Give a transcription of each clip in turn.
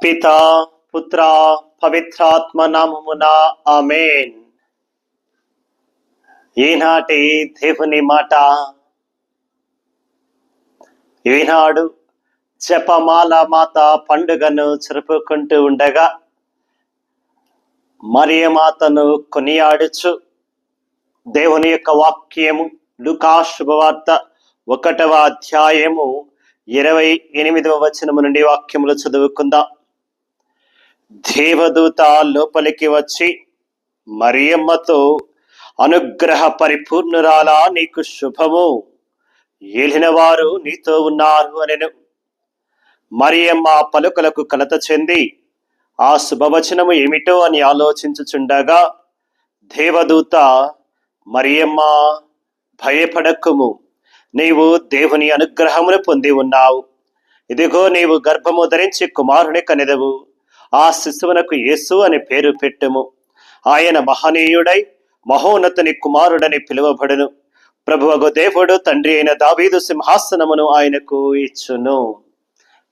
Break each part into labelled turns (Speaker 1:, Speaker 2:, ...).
Speaker 1: పితా పుత్ర పవిత్రాత్మ నామమున ఆమేన్. ఈనాటి దేవుని మాట, ఈనాడు జపమాల మాత పండుగను జరుపుకుంటూ ఉండగా మరియమాతను కొనియాడుచు దేవుని యొక్క వాక్యము లూకా శుభవార్త 1వ అధ్యాయము 28వ వచనము నుండి వాక్యములు చదువుకుందాం. దేవదూత లోపలికి వచ్చి మరియమ్మతో, అనుగ్రహ పరిపూర్ణురాలా, నీకు శుభము, ఏలినవారు నీతో ఉన్నారు అనెను. మరియమ్మ పలుకలకు కలత చెంది ఆ శుభవచనము ఏమిటో అని ఆలోచించుచుండగా దేవదూత, మరియమ్మ, భయపడకుము, నీవు దేవుని అనుగ్రహమును పొంది ఉన్నావు. ఇదిగో, నీవు గర్భము ధరించి కుమారుని కనెదవు. ఆ శిశువునకు యేసు అని పేరు పెట్టుము. ఆయన మహనీయుడై మహోన్నతుని కుమారుడని పిలువబడును. ప్రభువగు దేవుడు తండ్రి అయిన దావీదు సింహాసనమును ఆయనకు ఇచ్చును.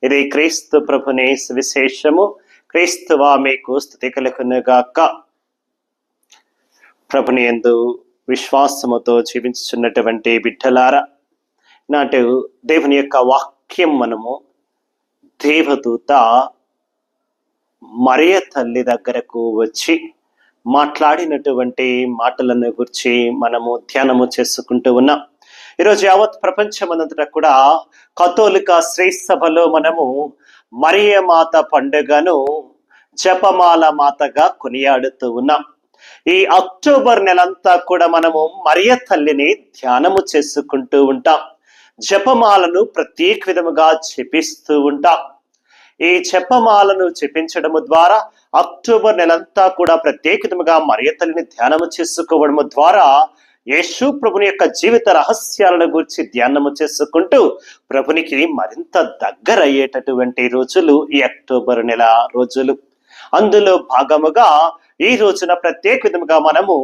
Speaker 1: ఇది క్రీస్తు ప్రభుని సువిశేషము. క్రీస్తువా మీకు స్తుతి కలుగునుగాక. ప్రభుని యందు విశ్వాసముతో జీవించుచున్నటువంటి బిడ్డలారా, నాటి దేవుని యొక్క వాక్యం మనము దేవదూత మరియ తల్లి దగ్గరకు వచ్చి మాట్లాడినటువంటి మాటలను గురించి మనము ధ్యానము చేసుకుంటూ ఉన్నాం. ఈరోజు యావత్ ప్రపంచమంతటా కూడా కథోలిక శ్రీ సభలో మనము మరియ మాత పండుగను జపమాల మాతగా కొనియాడుతూ ఉన్నాం. ఈ అక్టోబర్ నెలంతా కూడా మనము మరియ తల్లిని ధ్యానము చేసుకుంటూ ఉంటాం. జపమాలను ప్రత్యేక విధముగా జపిస్తూ ఉంటాం. ఈ జపమాలను జపించడము ద్వారా అక్టోబర్ నెలంతా కూడా ప్రత్యేక విధముగా మరియ తల్లిని ధ్యానము చేసుకోవడము ద్వారా యేసు ప్రభుని యొక్క జీవిత రహస్యాలను గురించి ధ్యానము చేసుకుంటూ ప్రభునికి మరింత దగ్గర అయ్యేటటువంటి రోజులు ఈ అక్టోబర్ నెల రోజులు. అందులో భాగముగా ఈ రోజున ప్రత్యేక విధముగా మనము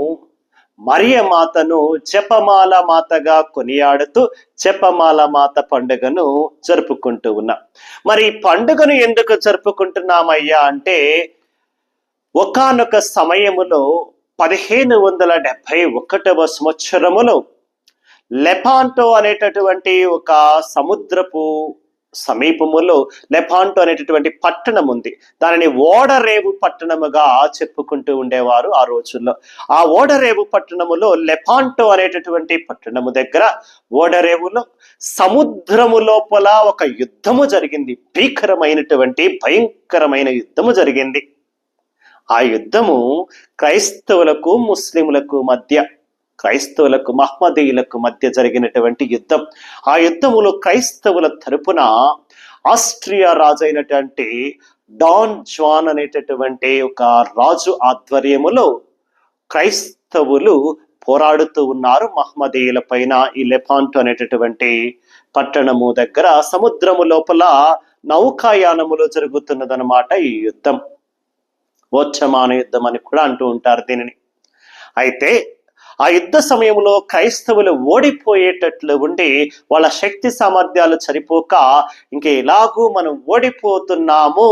Speaker 1: మరియ మాతను జపమాల మాతగా కొనియాడుతూ జపమాల మాత పండుగను జరుపుకుంటూ ఉన్నాం. మరి ఈ పండుగను ఎందుకు జరుపుకుంటున్నామయ్యా అంటే, ఒకానొక సమయములో 1571వ సంవత్సరములో లెపాంటో అనేటటువంటి ఒక సముద్రపు సమీపములో లెపాంటో అనేటటువంటి పట్టణం ఉంది. దానిని ఓడరేవు పట్టణముగా చెప్పుకుంటూ ఉండేవారు ఆ రోజుల్లో. ఆ ఓడరేవు పట్టణములో లెపాంటో అనేటటువంటి పట్టణము దగ్గర ఓడరేవులో సముద్రము లోపల ఒక యుద్ధము జరిగింది. భయంకరమైన యుద్ధము జరిగింది. ఆ యుద్ధము క్రైస్తవులకు ముస్లింలకు మధ్య, క్రైస్తవులకు మహ్మదీయులకు మధ్య జరిగినటువంటి యుద్ధం. ఆ యుద్ధములో క్రైస్తవుల తరపున ఆస్ట్రియా రాజు అయినటువంటి డాన్ జాన్ అనేటటువంటి ఒక రాజు ఆధ్వర్యములో క్రైస్తవులు పోరాడుతూ ఉన్నారు మహ్మదీయుల పైన. ఈ లెపాంటో అనేటటువంటి పట్టణము దగ్గర సముద్రము లోపల నౌకాయానములో జరుగుతున్నదన్నమాట ఈ యుద్ధం. ఓచ్చమాన యుద్ధం అని కూడా అంటూ ఉంటారు దీనిని. అయితే ఆ యుద్ధ సమయంలో క్రైస్తవులు ఓడిపోయేటట్లు ఉండి వాళ్ళ శక్తి సామర్థ్యాలు సరిపోక ఎలాగూ మనం ఓడిపోతున్నాము,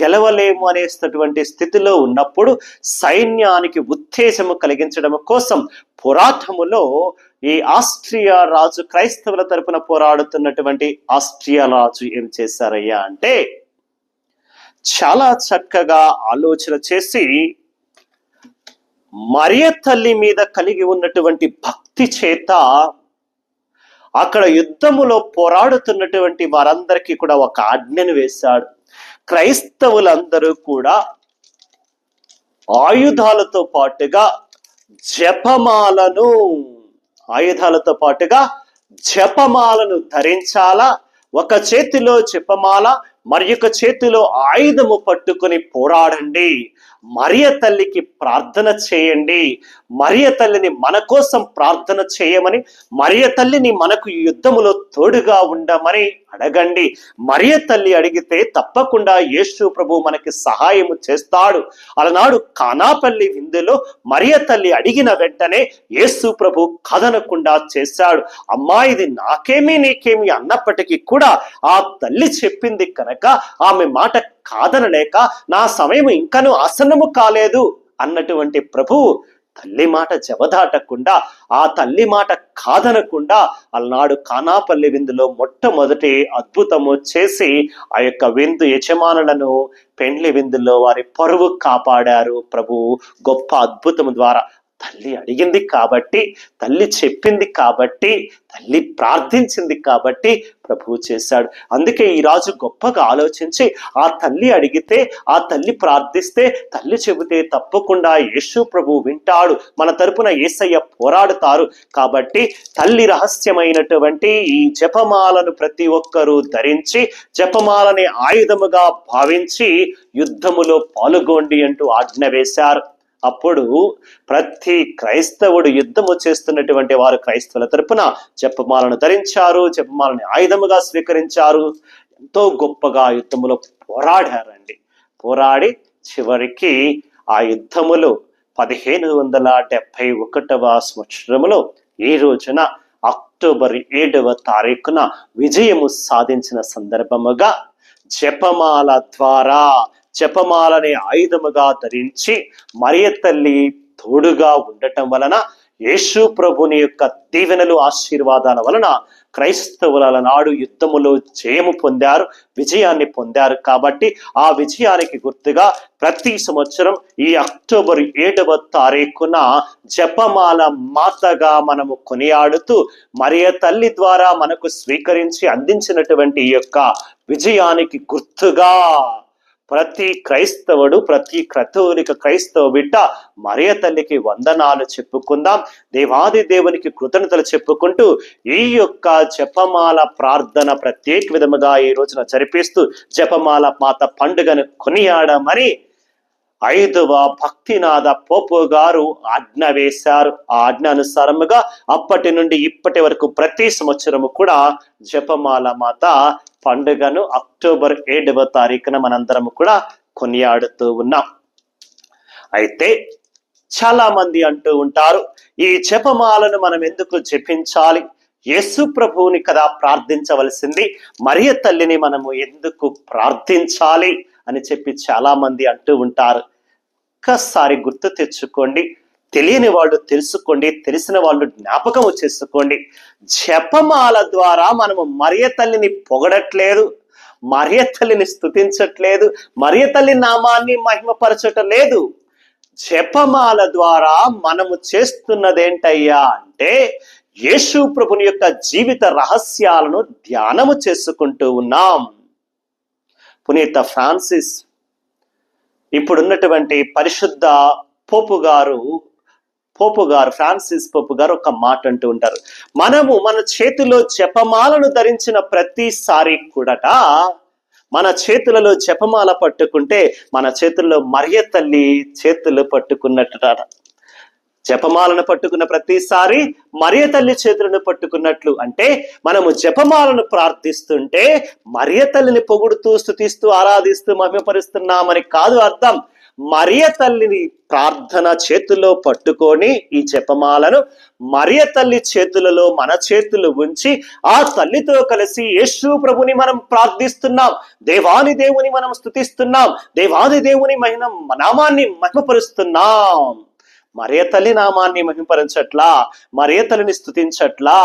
Speaker 1: గెలవలేము అనేటటువంటి స్థితిలో ఉన్నప్పుడు సైన్యానికి ఉత్తేజము కలిగించడం కోసం పోరాటములో ఈ ఆస్ట్రియా రాజు, క్రైస్తవుల తరపున పోరాడుతున్నటువంటి ఆస్ట్రియా రాజు ఏం చేశారయ్యా అంటే, చాలా చక్కగా ఆలోచన చేసి మరియ తల్లి మీద కలిగి ఉన్నటువంటి భక్తి చేత అక్కడ యుద్ధములో పోరాడుతున్నటువంటి వారందరికీ కూడా ఒక ఆజ్ఞను వేశాడు. క్రైస్తవులందరూ కూడా ఆయుధాలతో పాటుగా జపమాలను ధరించాలా. ఒక చేతిలో జపమాల, మరి ఒక చేతిలో ఆయుధము పట్టుకుని పోరాడండి. మరియ తల్లికి ప్రార్థన చేయండి. మరియ తల్లిని మన కోసం ప్రార్థన చేయమని, మరియ తల్లిని మనకు యుద్ధములో తోడుగా ఉండమని అడగండి. మరియ తల్లి అడిగితే తప్పకుండా యేసు ప్రభు మనకి సహాయము చేస్తాడు. అలనాడు కానాపల్లి విందులో మరియ తల్లి అడిగిన వెంటనే యేసు ప్రభు కదనకుండా చేశాడు. అమ్మా, ఇది నాకేమీ నీకేమి అన్నప్పటికీ కూడా ఆ తల్లి చెప్పింది కనుక లేక, ఆమె మాట కాదనలేక, నా సమయం ఇంకనూ ఆసన్నము కాలేదు అన్నటువంటి ప్రభువు తల్లి మాట జవదాటకుండా, ఆ తల్లి మాట కాదనకుండా అలనాడు కానాపల్లి విందులో మొట్టమొదటి అద్భుతము చేసి ఆ యొక్క విందు యజమానులను పెండ్లి విందులో వారి పరువు కాపాడారు ప్రభు గొప్ప అద్భుతం ద్వారా. తల్లి అడిగింది కాబట్టి, తల్లి చెప్పింది కాబట్టి, తల్లి ప్రార్థించింది కాబట్టి ప్రభువు చేశాడు. అందుకే ఈ రాజు గొప్పగా ఆలోచించి, ఆ తల్లి అడిగితే, ఆ తల్లి ప్రార్థిస్తే, తల్లి చెబితే తప్పకుండా యేసు ప్రభువు వింటాడు, మన తరపున యేసయ్య పోరాడుతారు. కాబట్టి తల్లి రహస్యమైనటువంటి ఈ జపమాలను ప్రతి ఒక్కరూ ధరించి, జపమాలని ఆయుధముగా భావించి యుద్ధములో పాల్గొండి అంటూ ఆజ్ఞ వేశారు. అప్పుడు ప్రతి క్రైస్తవుడు యుద్ధము చేస్తున్నటువంటి వారు క్రైస్తవుల తరపున జపమాలను ధరించారు, జపమాలని ఆయుధముగా స్వీకరించారు, ఎంతో గొప్పగా యుద్ధములో పోరాడారండి. పోరాడి చివరికి ఆ యుద్ధములో 1571 సంవత్సరములో ఈ రోజున అక్టోబర్ 7వ తారీఖున విజయము సాధించిన సందర్భముగా జపమాల ద్వారా, జపమాలని ఆయుధముగా ధరించి మరియ తల్లి తోడుగా ఉండటం వలన, యేసు ప్రభుని యొక్క దీవెనలు ఆశీర్వాదాల వలన క్రైస్తవుల నాడు యుద్ధములో జయము పొందారు, విజయాన్ని పొందారు. కాబట్టి ఆ విజయానికి గుర్తుగా ప్రతి సంవత్సరం ఈ అక్టోబర్ 7వ తారీఖున జపమాల మాతగా మనము కొనియాడుతూ, మరియ తల్లి ద్వారా మనకు స్వీకరించి అందించినటువంటి ఈ యొక్క విజయానికి గుర్తుగా ప్రతి క్రైస్తవుడు, ప్రతి కథోలిక క్రైస్తవ బిడ్డ మరియ తల్లికి వందనాలు చెప్పుకుందాం, దేవాది దేవునికి కృతజ్ఞతలు చెప్పుకుంటూ ఈ యొక్క జపమాల ప్రార్థన ప్రత్యేక విధముగా ఈ రోజున జరిపిస్తూ జపమాల మాత పండుగను కొనియాడమని 5వ భక్తినాథ పోపు గారు ఆజ్ఞ వేశారు. ఆ ఆజ్ఞ అనుసారముగా అప్పటి నుండి ఇప్పటి వరకు ప్రతి సంవత్సరము కూడా జపమాల మాత పండుగను అక్టోబర్ 7వ తారీఖున మనందరము కూడా కొనియాడుతూ ఉన్నాం. అయితే చాలా మంది అంటూ ఉంటారు, ఈ జపమాలను మనం ఎందుకు జపించాలి, యేసు ప్రభువుని కదా ప్రార్థించవలసింది, మరియ తల్లిని మనము ఎందుకు ప్రార్థించాలి అని చెప్పి చాలా మంది అంటూ ఉంటారు. ఒక్కసారి గుర్తు తెచ్చుకోండి, తెలియని వాళ్ళు తెలుసుకోండి, తెలిసిన వాళ్ళు జ్ఞాపకము చేసుకోండి. జపమాల ద్వారా మనము మరియ తల్లిని పొగడట్లేదు, మరియ తల్లిని స్తుతించట్లేదు, మరియ తల్లి నామాన్ని మహిమపరచట్లేదు. జపమాల ద్వారా మనము చేస్తున్నదేంటయ్యా అంటే, యేసు ప్రభుని యొక్క జీవిత రహస్యాలను ధ్యానము చేసుకుంటూ ఉన్నాం. పునీత ఫ్రాన్సిస్, ఇప్పుడున్నటువంటి పరిశుద్ధ పోపు గారు ఫ్రాన్సిస్ పోపు గారు ఒక మాట అంటూ ఉంటారు, మనము మన చేతిలో జపమాలను ధరించిన ప్రతిసారి కూడా, మన చేతులలో జపమాల పట్టుకుంటే మన చేతుల్లో మరియ తల్లి చేతులు పట్టుకున్నట్టు, జపమాలను పట్టుకున్న ప్రతిసారి మరియ తల్లి చేతులను పట్టుకున్నట్లు. అంటే మనము జపమాలను ప్రార్థిస్తుంటే మరియ తల్లిని పొగుడుతూ, స్తుతిస్తూ, ఆరాధిస్తూ, మహిమపరుస్తున్నామని కాదు అర్థం. మరియ తల్లిని ప్రార్థన చేతుల్లో పట్టుకొని ఈ జపమాలను మరియ తల్లి చేతులలో మన చేతులు ఉంచి ఆ తల్లితో కలిసి యేసు ప్రభుని మనం ప్రార్థిస్తున్నాం, దేవాది దేవుని మనం స్తుతిస్తున్నాం, దేవాది దేవుని నామాన్ని మహిమపరుస్తున్నాం. మరియ తల్లి నామాన్ని మహిమపరచట్లా, మరియ తల్లిని స్తుతించట్లా,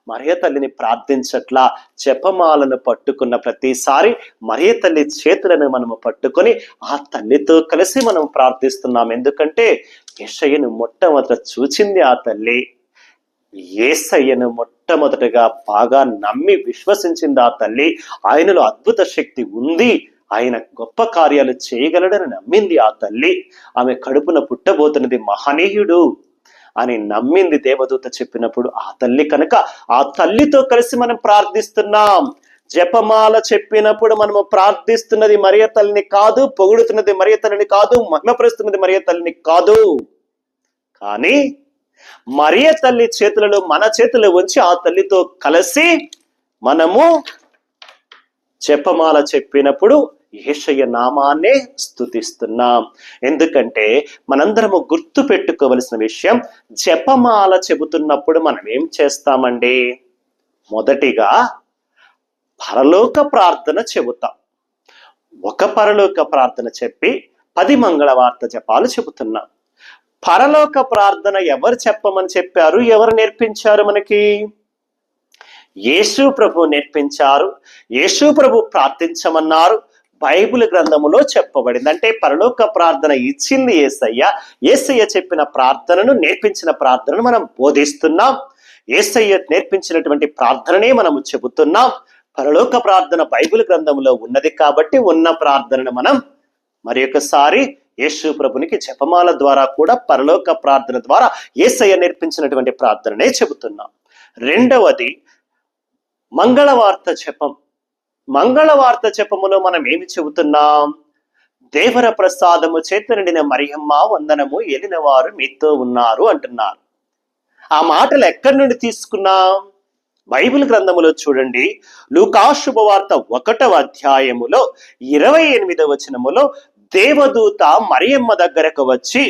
Speaker 1: మరియ తల్లిని ప్రార్థించట్లా. జపమాలను పట్టుకున్న ప్రతిసారి మరియ తల్లి చేతులను మనము పట్టుకొని ఆ తల్లితో కలిసి మనం ప్రార్థిస్తున్నాం. ఎందుకంటే యేసయ్యను మొట్టమొదట చూచింది ఆ తల్లి, యేసయ్యను మొట్టమొదటగా బాగా నమ్మి విశ్వసించింది ఆ తల్లి. ఆయనలో అద్భుత శక్తి ఉంది, ఆయన గొప్ప కార్యాలు చేయగలడని నమ్మింది ఆ తల్లి. ఆమె కడుపున పుట్టబోతున్నది మహనీయుడు అని నమ్మింది దేవదూత చెప్పినప్పుడు ఆ తల్లి. కనుక ఆ తల్లితో కలిసి మనం ప్రార్థిస్తున్నాం. జపమాల చెప్పినప్పుడు మనము ప్రార్థిస్తున్నది మరియ తల్లిని కాదు, పొగుడుతున్నది మరియ తల్లిని కాదు, మహిమపరుస్తున్నది మరియ తల్లిని కాదు, కానీ మరియ తల్లి చేతులలో మన చేతులు ఉంచి ఆ తల్లితో కలిసి మనము జపమాల చెప్పినప్పుడు యేసయ్య నామాన్నే స్తుతిస్తున్నాం. ఎందుకంటే మనందరము గుర్తు పెట్టుకోవలసిన విషయం, జపమాల చెబుతున్నప్పుడు మనం ఏం చేస్తామండి? మొదటిగా పరలోక ప్రార్థన చెబుతాం. ఒక పరలోక ప్రార్థన చెప్పి 10 మంగళవార్త జపాలు చెబుతున్నాం. పరలోక ప్రార్థన ఎవరు చెప్పమని చెప్పారు, ఎవరు నేర్పించారు మనకి? యేసు ప్రభు నేర్పించారు. యేసు ప్రభు ప్రార్థించమన్నారు. బైబిల్ గ్రంథములో చెప్పబడింది. అంటే పరలోక ప్రార్థన ఇచ్చింది యేసయ్య. యేసయ్య చెప్పిన ప్రార్థనను, నేర్పించిన ప్రార్థనను మనం బోధిస్తున్నాం. యేసయ్య నేర్పించినటువంటి ప్రార్థననే మనము చెబుతున్నాం. పరలోక ప్రార్థన బైబిల్ గ్రంథంలో ఉన్నది కాబట్టి ఉన్న ప్రార్థనను మనం మరి ఒకసారి యేసు ప్రభునికి జపమాల ద్వారా కూడా పరలోక ప్రార్థన ద్వారా యేసయ్య నేర్పించినటువంటి ప్రార్థననే చెబుతున్నాం. రెండవది మంగళవార్త జపం. మంగళవార్త జపములో మనం ఏమి చెబుతున్నాం? దేవర ప్రసాదము చేత నిండిన మరియమ్మ వందనము, ఏలిన వారు మీతో ఉన్నారు అంటున్నారు. ఆ మాటలు ఎక్కడి నుండి తీసుకున్నాం? బైబిల్ గ్రంథములో చూడండి, లూకా శుభవార్త 1వ అధ్యాయములో 28వ వచనములో దేవదూత మరియమ్మ దగ్గరకు వచ్చి,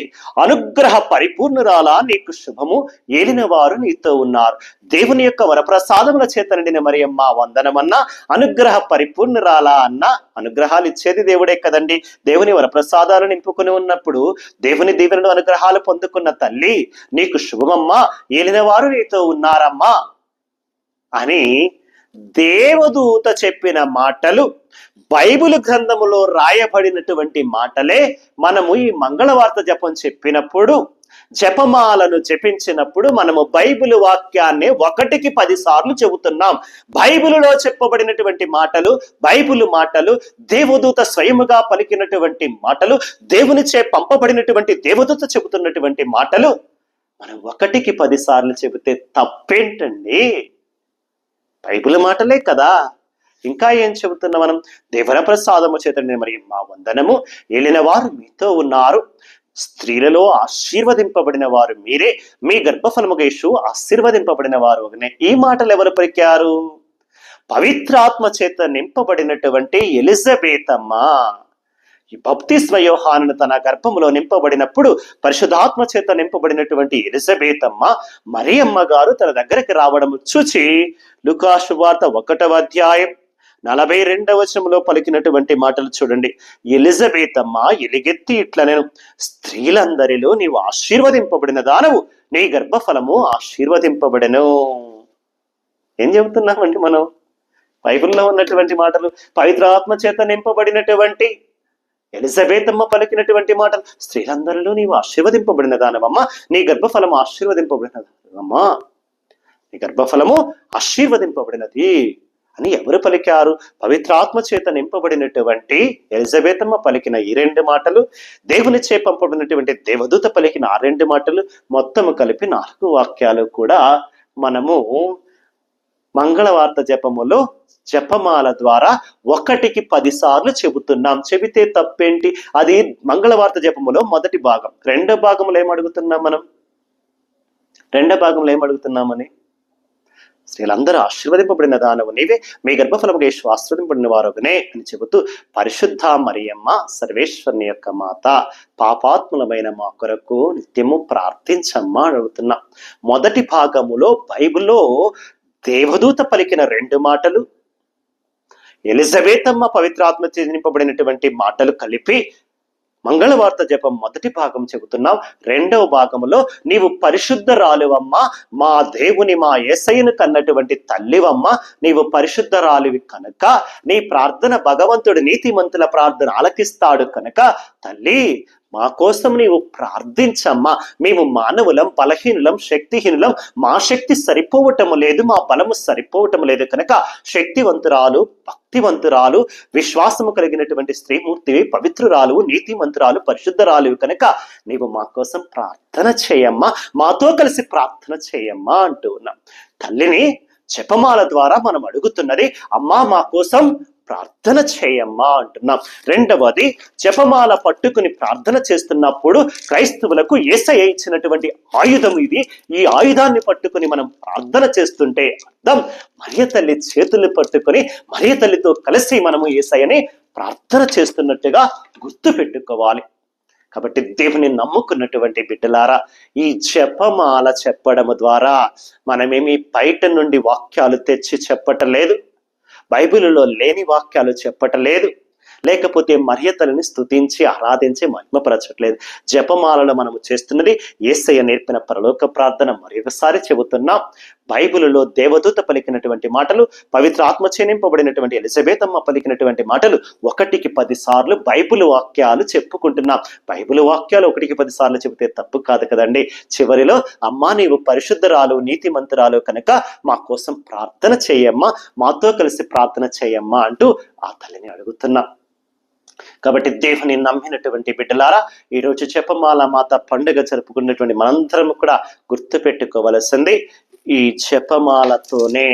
Speaker 1: అనుగ్రహ పరిపూర్ణురాలా నీకు శుభము, ఏలిన వారు నీతో ఉన్నారు. దేవుని యొక్క వరప్రసాదముల చేత నిండిన మరియమ్మ వందనమన్నా, అనుగ్రహ పరిపూర్ణురాలా అన్న, అనుగ్రహాలు ఇచ్చేది దేవుడే కదండి. దేవుని వరప్రసాదాలు నింపుకుని ఉన్నప్పుడు దేవుని దీవెనలు అనుగ్రహాలు పొందుకున్న తల్లి, నీకు శుభమమ్మా, ఏలిన వారు నీతో ఉన్నారమ్మా అని దేవదూత చెప్పిన మాటలు బైబిల్ గ్రంథములో రాయబడినటువంటి మాటలే మనము ఈ మంగళవార్త జపం చెప్పినప్పుడు, జపమాలను జపించినప్పుడు మనము బైబిల్ వాక్యాన్ని 1కి 10 సార్లు చెబుతున్నాం. బైబిలులో చెప్పబడినటువంటి మాటలు, బైబిల్ మాటలు, దేవదూత స్వయముగా పలికినటువంటి మాటలు, దేవునిచే పంపబడినటువంటి దేవదూత చెబుతున్నటువంటి మాటలు మనం 1కి 10 సార్లు చెబితే తప్పేంటండి? బైబిల్ మాటలే కదా. ఇంకా ఏం చెబుతున్నా మనం? దేవర ప్రసాదము చేత మరి మా వందనము, ఏలిన వారు మీతో ఉన్నారు. స్త్రీలలో ఆశీర్వదింపబడిన వారు మీరే, మీ గర్భఫలముగా యేసు ఆశీర్వదింపబడిన వారు. ఈ మాటలు ఎవరు పలికారు? పవిత్రాత్మ చేత నింపబడినటువంటి ఎలిజబెతమ్మ. ఈ బప్తిస్మ యోహానును తన గర్భములో నింపబడినప్పుడు పరిశుద్ధాత్మ చేత నింపబడినటువంటి ఎలిజబెతమ్మ మరియమ్మ గారు తన దగ్గరికి రావడం చూచి లూకా శుభవార్త 1వ అధ్యాయం 42వ వచనంలో పలికినటువంటి మాటలు చూడండి. ఎలిజబెతమ్మ ఎలుగెత్తి ఇట్లా, నేను స్త్రీలందరిలో నీవు ఆశీర్వదింపబడిన దానవు, నీ గర్భఫలము ఆశీర్వదింపబడెను. ఏం చెబుతున్నామండి మనం? బైబిల్లో ఉన్నటువంటి మాటలు, పవిత్రాత్మ చేత నింపబడినటువంటి ఎలిజబెతమ్మ పలికినటువంటి మాటలు, స్త్రీలందరిలో నీవు ఆశీర్వదింపబడిన దానవమ్మా, నీ గర్భఫలము ఆశీర్వదింపబడిన దానవమ్మా, నీ గర్భఫలము ఆశీర్వదింపబడినది అని ఎవరు పలికారు? పవిత్రాత్మ చేత నింపబడినటువంటి ఎలిజబెతమ్మ పలికిన ఈ 2 మాటలు, దేవుని చే పంపబడినటువంటి దేవదూత పలికిన ఆ 2 మాటలు, మొత్తము కలిపి 4 వాక్యాలు కూడా మనము మంగళవార్త జపములో జపమాల ద్వారా 1కి 10 సార్లు చెబుతున్నాం. చెబితే తప్పేంటి? అది మంగళవార్త జపములో మొదటి భాగం. 2వ భాగంలో ఏమడుగుతున్నాం మనం? 2వ భాగంలో ఏమడుగుతున్నామని? స్త్రీలందరూ ఆశీర్వదింపబడిన దానవు నీవే, మీ గర్భఫలముగా యేసు ఆశీర్వదింపబడిన వారుగనే అని చెబుతూ, పరిశుద్ధ మరియమ్మ సర్వేశ్వరుని యొక్క మాత, పాపాత్ములమైన మా కొరకు నిత్యము ప్రార్థించమ్మా అడుగుతున్నాం. మొదటి భాగములో బైబిల్లో దేవదూత పలికిన 2 మాటలు, ఎలిజబెతమ్మ పవిత్రాత్మ నింపబడినటువంటి మాటలు కలిపి మంగళవార్త జపం మొదటి భాగం చెబుతున్నాం. 2వ భాగంలో నీవు పరిశుద్ధరాలివమ్మ, మా దేవుని మా యేసయ్యను కన్నటువంటి తల్లివమ్మ, నీవు పరిశుద్ధరాలివి కనుక నీ ప్రార్థన భగవంతుడు నీతిమంతుల ప్రార్థన ఆలకిస్తాడు కనుక తల్లి మా కోసం నీవు ప్రార్థించమ్మా. మేము మానవులం, బలహీనులం, శక్తిహీనులం, మా శక్తి సరిపోవటము లేదు, మా బలము సరిపోవటము లేదు కనుక శక్తివంతురాలు, భక్తివంతురాలు, విశ్వాసము కలిగినటువంటి స్త్రీమూర్తివి, పవిత్రురాలు, నీతిమంతురాలు, పరిశుద్ధరాలు కనుక నీవు మా కోసం ప్రార్థన చేయమ్మా, మాతో కలిసి ప్రార్థన చేయమ్మా అంటూ ఉన్నాం. తల్లిని జపమాల ద్వారా మనం అడుగుతున్నది, అమ్మా మా కోసం ప్రార్థన చేయమ్మా అంటున్నాం. రెండవది, జపమాల పట్టుకుని ప్రార్థన చేస్తున్నప్పుడు క్రైస్తవులకు యేసయ్య ఇచ్చినటువంటి ఆయుధం ఇది. ఈ ఆయుధాన్ని పట్టుకుని మనం ప్రార్థన చేస్తుంటే అర్థం మరియ తల్లి చేతులు పట్టుకొని మరియ తల్లితో కలిసి మనము యేసయ్యని ప్రార్థన చేస్తున్నట్టుగా గుర్తు పెట్టుకోవాలి. కాబట్టి దేవుని నమ్ముకున్నటువంటి బిడ్డలారా, ఈ జపమాల చెప్పడము ద్వారా మనమేమి బయట నుండి వాక్యాలు తెచ్చి చెప్పటలేదు, బైబిలులో లేని వాక్యాలు చెప్పటలేదు, లేకపోతే మరియ తల్లిని స్తుతించి ఆరాధించి మహిమపరచట్లేదు. జపమాలలో మనము చేస్తున్నది యేసయ్య నేర్పిన పరలోక ప్రార్థన. మరొకసారి చెబుతున్నాం, బైబిలులో దేవదూత పలికినటువంటి మాటలు, పవిత్ర ఆత్మచే నింపబడినటువంటి ఎలిజబెత్ అమ్మ పలికినటువంటి మాటలు 1కి 10 సార్లు బైబిల్ వాక్యాలు చెప్పుకుంటున్నాం. బైబిల్ వాక్యాలు 1కి 10 సార్లు చెబితే తప్పు కాదు కదండి. చివరిలో అమ్మా నీవు పరిశుద్ధరాలు, నీతిమంతురాలు కనుక మా కోసం ప్రార్థన చేయమ్మా, మాతో కలిసి ప్రార్థన చేయమ్మా అంటూ ఆ తల్లిని అడుగుతున్నాం. కాబట్టి దేవుని నమ్మినటువంటి బిడ్డలారా, ఈరోజు జపమాల మాత పండుగ జరుపుకున్నటువంటి మనందరం కూడా గుర్తు పెట్టుకోవలసింది, ఈ జపమాలతోనే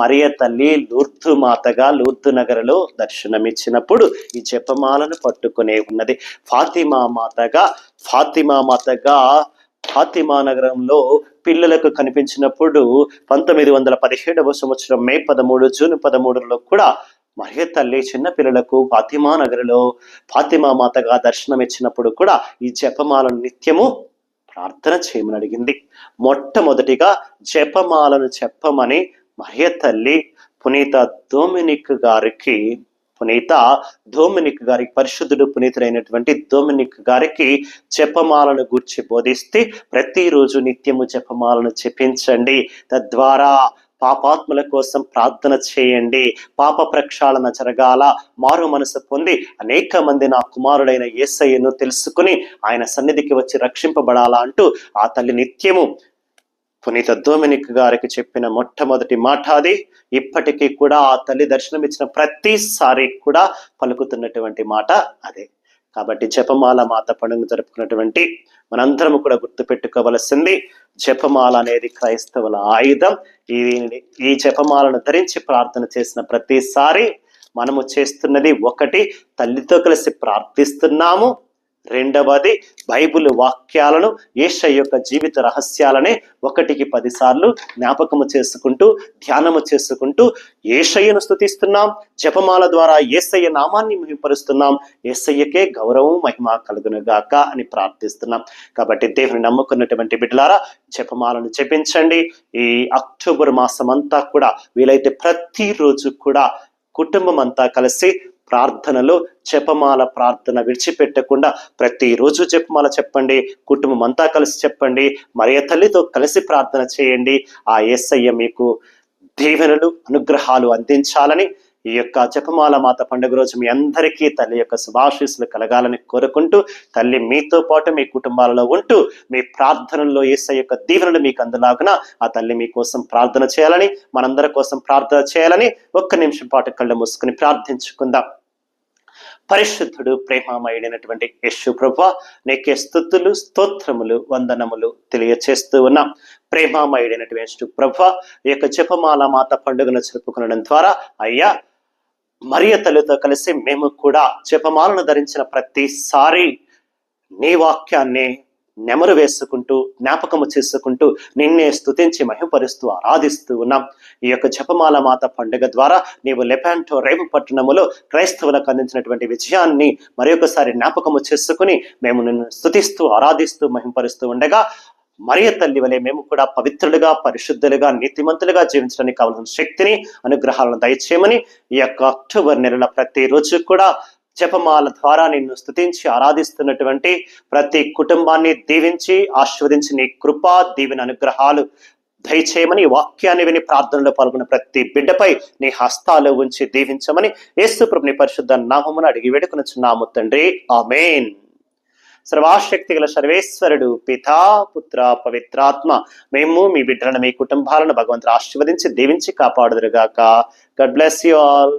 Speaker 1: మరియ తల్లి లూర్దు మాతగా లూర్దు నగరలో దర్శనమిచ్చినప్పుడు ఈ జపమాలను పట్టుకునే ఉన్నది. ఫాతిమా మాతగా ఫాతిమా నగరంలో పిల్లలకు కనిపించినప్పుడు 1917వ సంవత్సరం మే 13 జూన్ 13లో కూడా మరియ తల్లి చిన్న పిల్లలకు ఫాతిమా నగరిలో ఫాతిమా మాతగా దర్శనం ఇచ్చినప్పుడు కూడా ఈ జపమాలను నిత్యము ప్రార్థన చేయమని అడిగింది. మొట్టమొదటిగా జపమాలను చెప్పమని మరియ తల్లి పునీత డొమినిక్ గారికి పరిశుద్ధుడు పునీతుడైనటువంటి డొమినిక్ గారికి జపమాలను గూర్చి బోధిస్తే, ప్రతిరోజు నిత్యము జపమాలను జపించండి, తద్వారా పాపాత్ముల కోసం ప్రార్థన చేయండి, పాప ప్రక్షాళన జరగాల, మారు మనసు పొంది అనేక మంది నా కుమారుడైన యేసయ్యను తెలుసుకుని ఆయన సన్నిధికి వచ్చి రక్షింపబడాలా అంటూ ఆ తల్లి నిత్యము పునీత డొమినిక్ గారికి చెప్పిన మొట్టమొదటి మాట అది. ఇప్పటికీ కూడా ఆ తల్లి దర్శనం ఇచ్చిన ప్రతిసారి కూడా పలుకుతున్నటువంటి మాట అదే. కాబట్టి జపమాల మాత పండుగ జరుపుకున్నటువంటి మనందరం కూడా గుర్తుపెట్టుకోవలసింది, జపమాల అనేది క్రైస్తవుల ఆయుధం. ఈ జపమాలను ధరించి ప్రార్థన చేసిన ప్రతిసారి మనము చేస్తున్నది, 1 తల్లితో కలిసి ప్రార్థిస్తున్నాము, 2వది బైబిల్ వాక్యాలను, యేసయ్య యొక్క జీవిత రహస్యాలనే 1కి 10 సార్లు జ్ఞాపకము చేసుకుంటూ ధ్యానము చేసుకుంటూ యేసయ్యను స్తుతిస్తున్నాం. జపమాల ద్వారా యేసయ్య నామాన్ని మహిమపరుస్తున్నాం. యేసయ్యకే గౌరవం మహిమ కలుగునుగాక అని ప్రార్థిస్తున్నాం. కాబట్టి దేవుని నమ్ముకున్నటువంటి బిడ్డలారా, జపమాలను జపించండి. ఈ అక్టోబర్ మాసం అంతా కూడా వీలైతే ప్రతిరోజు కూడా కుటుంబం అంతా కలిసి ప్రార్థనలో జపమాల ప్రార్థన విడిచిపెట్టకుండా ప్రతిరోజు జపమాల చెప్పండి, కుటుంబం అంతా కలిసి చెప్పండి, మరియ తల్లితో కలిసి ప్రార్థన చేయండి. ఆ యేసయ్య మీకు దీవెనలు అనుగ్రహాలు అందించాలని, ఈ యొక్క జపమాల మాత పండుగ రోజు మీ అందరికీ తల్లి యొక్క శుభాశీస్సులు కలగాలని కోరుకుంటూ, తల్లి మీతో పాటు మీ కుటుంబాలలో ఉంటూ మీ ప్రార్థనల్లో యేసయ్య యొక్క దీవెనలు మీకు అందులాగున ఆ తల్లి మీకోసం ప్రార్థన చేయాలని, మనందరి కోసం ప్రార్థన చేయాలని 1 నిమిషం పాటు కళ్ళు మూసుకుని ప్రార్థించుకుందాం. పరిశుద్ధుడు ప్రేమమయుడైనటువంటి యేసు ప్రభువా, నీకే స్తుతులు స్తోత్రములు వందనములు తెలియచేస్తూ ఉన్నాం. ప్రేమమయుడైనటువంటి యేసు ప్రభువా, ఈ యొక్క జపమాల మాత పండుగను జరుపుకునడం ద్వారా అయ్యా మరియ తల్లితో కలిసి మేము కూడా జపమాలను ధరించిన ప్రతిసారి నీ వాక్యాన్ని నెమరు వేసుకుంటూ జ్ఞాపకము చేసుకుంటూ నిన్నే స్తుతించి మహిమపరుస్తూ ఆరాధిస్తూ ఉన్నాం. ఈ యొక్క జపమాల మాత పండుగ ద్వారా నీవు లెపాంటో రేవు పట్టణములో క్రైస్తవులకు అందించినటువంటి విజయాన్ని మరొకసారి జ్ఞాపకము చేసుకుని మేము నిన్ను స్తుతిస్తూ ఆరాధిస్తూ మహిమపరుస్తూ ఉండగా, మరియ తల్లి వలె మేము కూడా పవిత్రులుగా, పరిశుద్ధులుగా, నీతిమంతులుగా జీవించడానికి కావాల్సిన శక్తిని, అనుగ్రహాలను దయచేయమని ఈ యొక్క అక్టోబర్ నెలలో ప్రతిరోజు కూడా జపమాల ద్వారా నిన్ను స్తుతించి ఆరాధిస్తున్నటువంటి ప్రతి కుటుంబాన్ని దీవించి ఆశీర్వదించి నీ కృపా దీవెన అనుగ్రహాలు దయచేయమని, వాక్యాన్ని విని ప్రార్థనలో పాల్గొన్న ప్రతి బిడ్డపై నీ హస్తాలు ఉంచి దీవించమని యేసు ప్రభుని పరిశుద్ధ నామమున అడిగి వేడుకొనుచున్నాము తండ్రి, ఆమేన్. సర్వాశక్తి గల సర్వేశ్వరుడు పితా పుత్ర పవిత్రాత్మ మేము మీ బిడ్డలను మీ కుటుంబాలను భగవంతుడు ఆశీర్వదించి దీవించి కాపాడుదురుగాక. God bless you all.